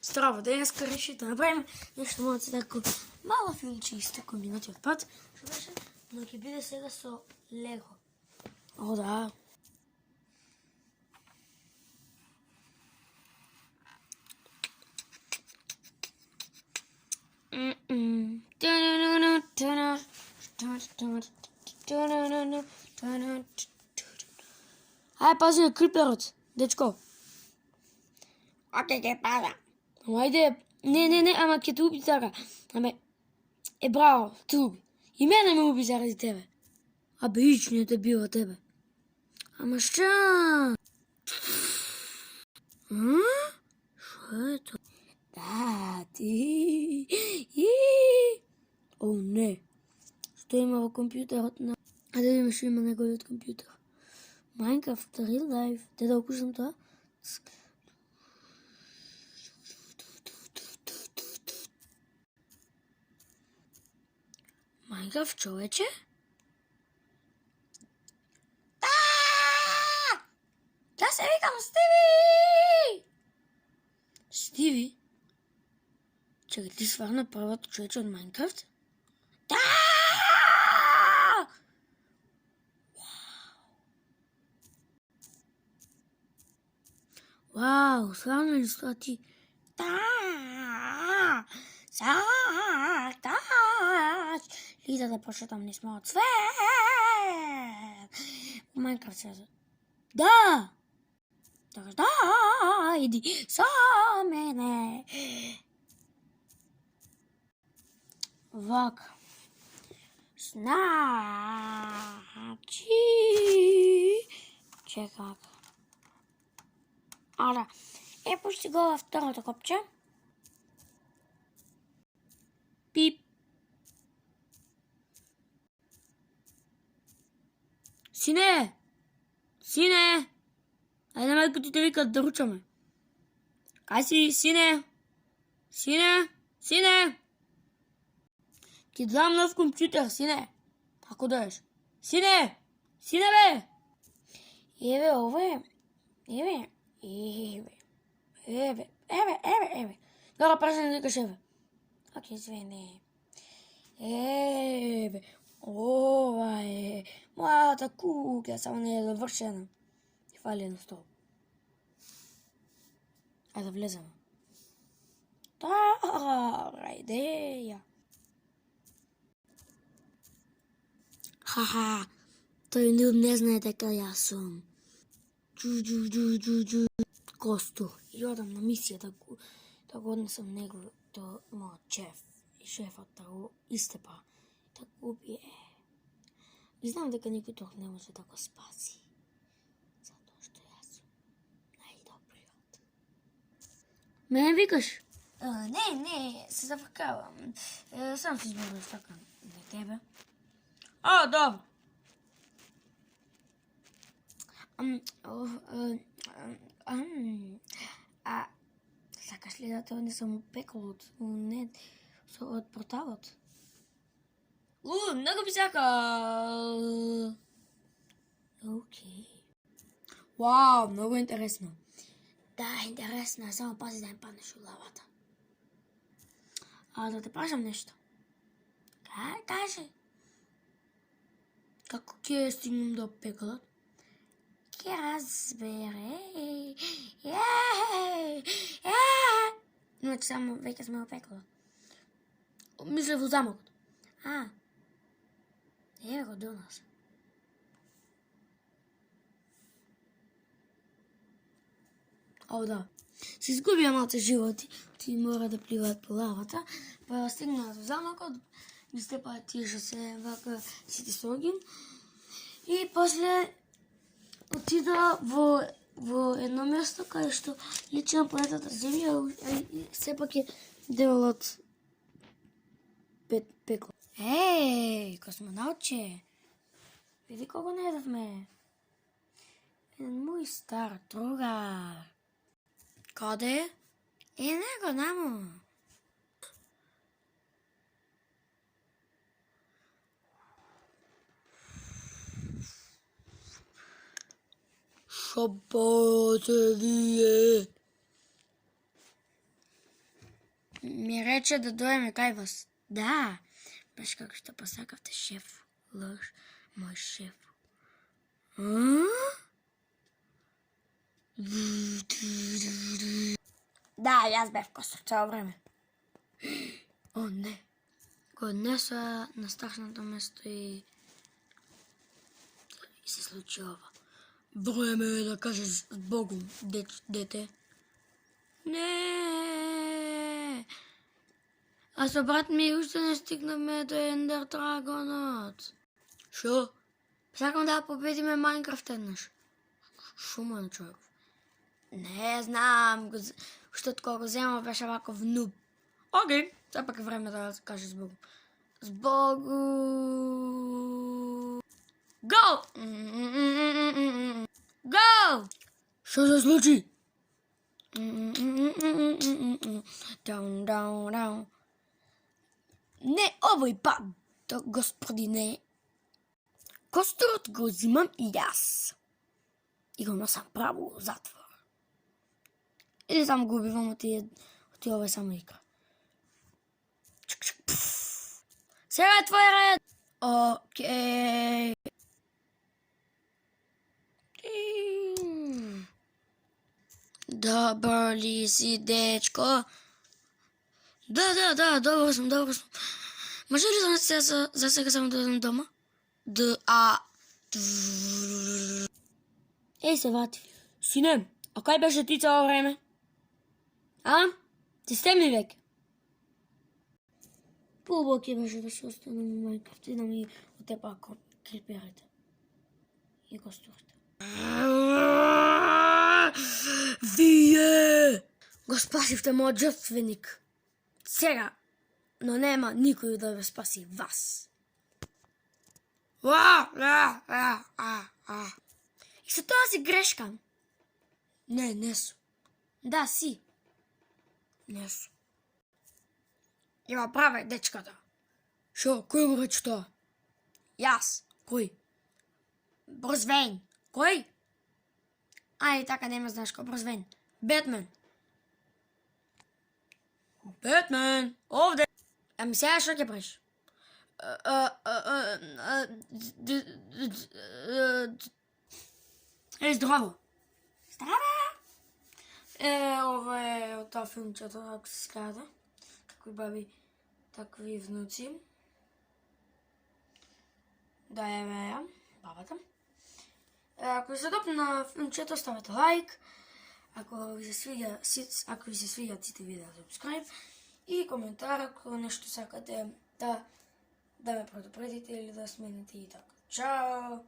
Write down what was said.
Здраво, днес реши да направим нещо малко тако мало филмче и 100 минути отпад, што беше, но ќе биде сега со Лего. О, да. Ај, пази на криперот, дечко. Окей, ќе пада. Ајде, не, ама ќе те уби така. Аме, браво, те уби. И мене ме уби заради тебе. Абе, ич не те бива тебе. Ама шта? Шо е то? Да, ти. О, не. Што има во компјутерот на... А да видим што има неговиот компјутер. Minecraft, Real Life. Те да окушам тоа? Minecraft, човече? Јас се викам Стиви! Стиви? Чекай, ти стварно првото човече од Minecraft? Да! Вау, стварно ли ства ти? Да! Лида да прошетам низ мојот свет! Minecraft се... Да! Така, да, иди со мене. Вака. Значи... Чекак. Ара, пушти го во второто копче. Пип. Сине! Сине! Ајде, мајко ти те викат да ручаме. Кај си, сине? Сине? Сине? Ти дам нов компјутер, сине. Ако доеш. Сине! Сине, бе! Еве, ово е. Еве. Добро, прашам да викаш еве. Окей, извини. Еве. Ова е мојата куќа, само не е довршена. Фали едно стол. Ајде да влеземе. Добра идеја. Ха-ха, тој нуб не знае дека јас сум. Джу. Костур. И одам на мисија да го однесам него до мојот шеф. И шефот да го истепа. Да го убие. И знам дека никој друг не може да го спаси. Затоа што јас сум најдобриот. Мене викаш? Не, се зафркавам. Сам се изборуваш така на тебе. А, добро. Сакаш ли да те однесам пеколот? Не, од порталот. Многу би сакал. Окей. Вау, многу интересно. Да, интересно, само пази да не паднеш у лавата. А да те прашам нешто. Кажи. Како ќе стигнем до пеколот? Ќе разбере. Значи само веќе сме во пеколот. Мисле во замокот. Еве го до нас. О, да. Се изгубија малце животи. Ти мора да пливаат по лавата. Па стигнаат во замокот. Ги степаат тие што се вака сите согим. И после отида во едно место каде што личи на планетата Земја и сепак е дел од пекло. Еј, космонаутче, види кого најдовме. Еден мој стар другар. Каде? Него наму. Шо пате вие? ми рече да дојдеме кај вас. Да, баш како што посакавте, шеф. Лош, мој шеф. Да, јас бев костор цело време. О, не. Го однеса на страшното место и се случи ова. Време е да кажеш Збогум, дете. Не. А со брат ми уште не стигнаме до Ендер Драгонот. Шо? Сакам да победиме Майнкрафт еднаш. Шо му човек? Не знам, уште откога го земав беше ваков нуб. Окей, сепак е време да каже Збогум. Збогум. Го! Го! Шо се случи? Down. Не овој пат, господине. Косторот го зимам и јас. И го носам право у затвор. Или само го убивам оти овој само игра. Сега е твој ред. Окей. Добар ли си, дечко? Да, добро сум. Може ли за сега само да одам дома? Еј се вати. Сине, а кај беше ти цело време? А? Ти стемни веќе? Побоќе беше да се останам у Майнкрафт и да ми отепа криперите и костурите. Вие го спасивте мојот жртвеник. Сега, но нема никој да ве спаси вас. И со тоа си грешка. Не су. Да, си. Не су. Има праве дечката. Шо, кој го рече тоа? Јас. Кој? Брусвейн. Кој? Ај, така нема знаеш кој Брусвейн. Бетмен. Бетмен, овде. Ами сега шо ќе правиш? Здраво. Ова е од тоа филмчето, ако се скада. Какви баби, такви внуци. Да е бабата. Ако ви се допна филмчето, ставете лайк. Ако ви се свиѓаат сите видеа, subscribe и коментар ако нешто сакате да ме предупредите или да смените и така. Чао!